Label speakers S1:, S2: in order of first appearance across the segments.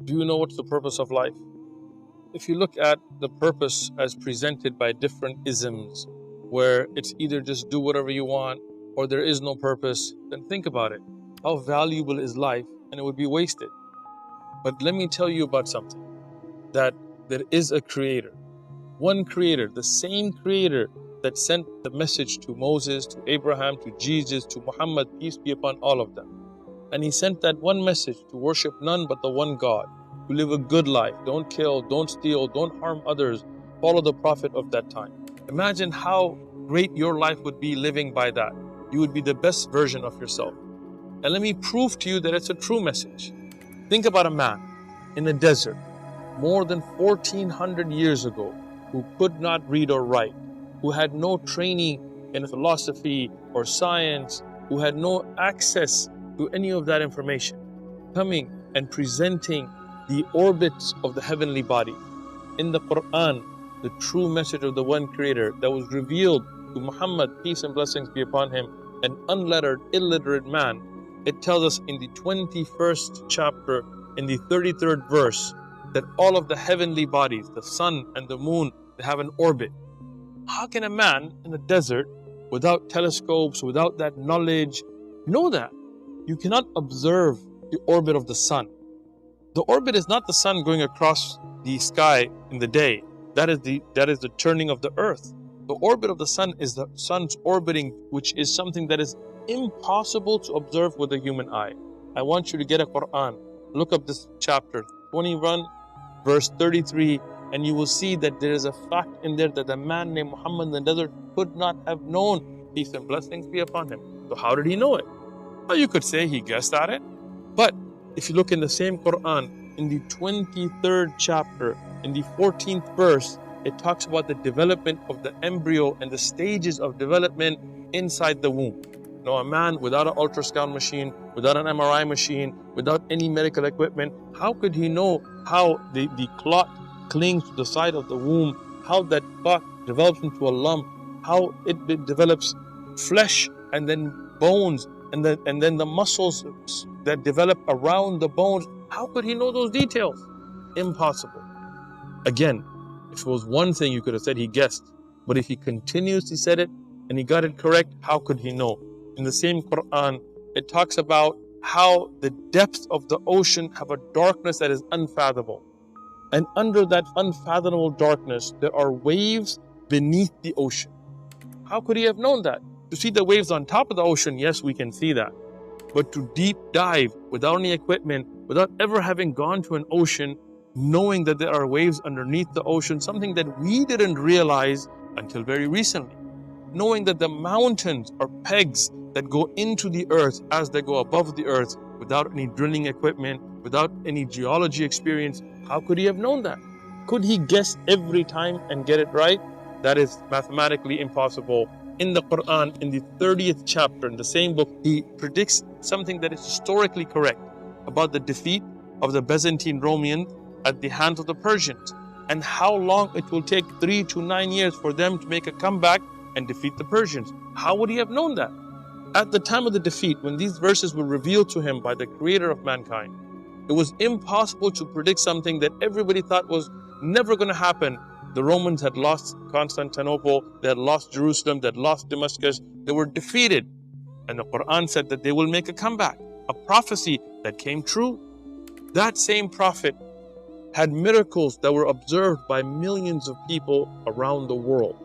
S1: Do you know what's the purpose of life? If you look at the purpose as presented by different isms, where it's either just do whatever you want or there is no purpose, then think about it. How valuable is life? And it would be wasted. But let me tell you about something, that there is a creator. One creator, the same creator that sent the message to Moses, to Abraham, to Jesus, to Muhammad, peace be upon all of them. And he sent that one message to worship none but the one God, to live a good life, don't kill, don't steal, don't harm others, follow the Prophet of that time. Imagine how great your life would be living by that. You would be the best version of yourself. And let me prove to you that it's a true message. Think about a man in the desert more than 1400 years ago who could not read or write, who had no training in philosophy or science, who had no access to any of that information, coming and presenting the orbits of the heavenly body. In the Quran, the true message of the one creator that was revealed to Muhammad, peace and blessings be upon him, an unlettered, illiterate man, it tells us in the 21st chapter, in the 33rd verse, that all of the heavenly bodies, the sun and the moon, they have an orbit. How can a man in the desert, without telescopes, without that knowledge, know that? You cannot observe the orbit of the sun. The orbit is not the sun going across the sky in the day. That is the turning of the earth. The orbit of the sun is the sun's orbiting, which is something that is impossible to observe with the human eye. I want you to get a Quran. Look up this chapter, 21, verse 33, and you will see that there is a fact in there that a man named Muhammad in the desert could not have known. Peace and blessings be upon him. So how did he know it? Well, you could say he guessed at it. But if you look in the same Quran, in the 23rd chapter, in the 14th verse, it talks about the development of the embryo and the stages of development inside the womb. You know, a man without an ultrasound machine, without an MRI machine, without any medical equipment, how could he know how the clot clings to the side of the womb, how that clot develops into a lump, how it develops flesh and then bones, and then the muscles that develop around the bones? How could he know those details? Impossible. Again, if it was one thing, you could have said he guessed. But if he continuously said it and he got it correct, how could he know? In the same Quran, it talks about how the depths of the ocean have a darkness that is unfathomable. And under that unfathomable darkness, there are waves beneath the ocean. How could he have known that? To see the waves on top of the ocean, yes, we can see that. But to deep dive without any equipment, without ever having gone to an ocean, knowing that there are waves underneath the ocean, something that we didn't realize until very recently. Knowing that the mountains are pegs that go into the earth as they go above the earth without any drilling equipment, without any geology experience. How could he have known that? Could he guess every time and get it right? That is mathematically impossible. In the Quran, in the 30th chapter, in the same book, he predicts something that is historically correct about the defeat of the Byzantine Romans at the hands of the Persians, and how long it will take 3 to 9 years for them to make a comeback and defeat the Persians. How would he have known that? At the time of the defeat, when these verses were revealed to him by the creator of mankind, it was impossible to predict something that everybody thought was never going to happen. The Romans had lost Constantinople, they had lost Jerusalem, they had lost Damascus, they were defeated. And the Quran said that they will make a comeback, a prophecy that came true. That same prophet had miracles that were observed by millions of people around the world.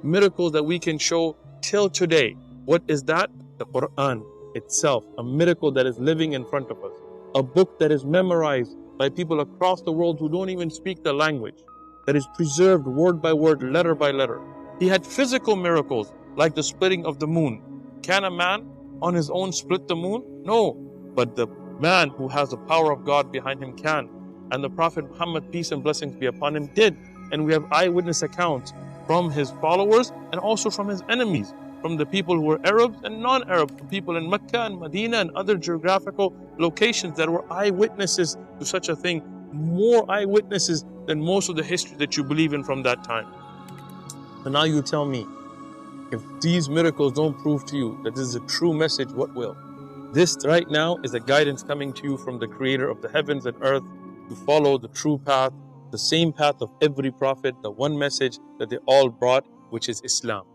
S1: Miracles that we can show till today. What is that? The Quran itself, a miracle that is living in front of us. A book that is memorized by people across the world who don't even speak the language, that is preserved word by word, letter by letter. He had physical miracles like the splitting of the moon. Can a man on his own split the moon? No, but the man who has the power of God behind him can. And the Prophet Muhammad, peace and blessings be upon him, did. And we have eyewitness accounts from his followers and also from his enemies, from the people who were Arabs and non-Arab, from people in Mecca and Medina and other geographical locations that were eyewitnesses to such a thing, more eyewitnesses than most of the history that you believe in from that time. So now you tell me, if these miracles don't prove to you that this is a true message, what will? This right now is a guidance coming to you from the creator of the heavens and earth, to follow the true path, the same path of every prophet, the one message that they all brought, which is Islam.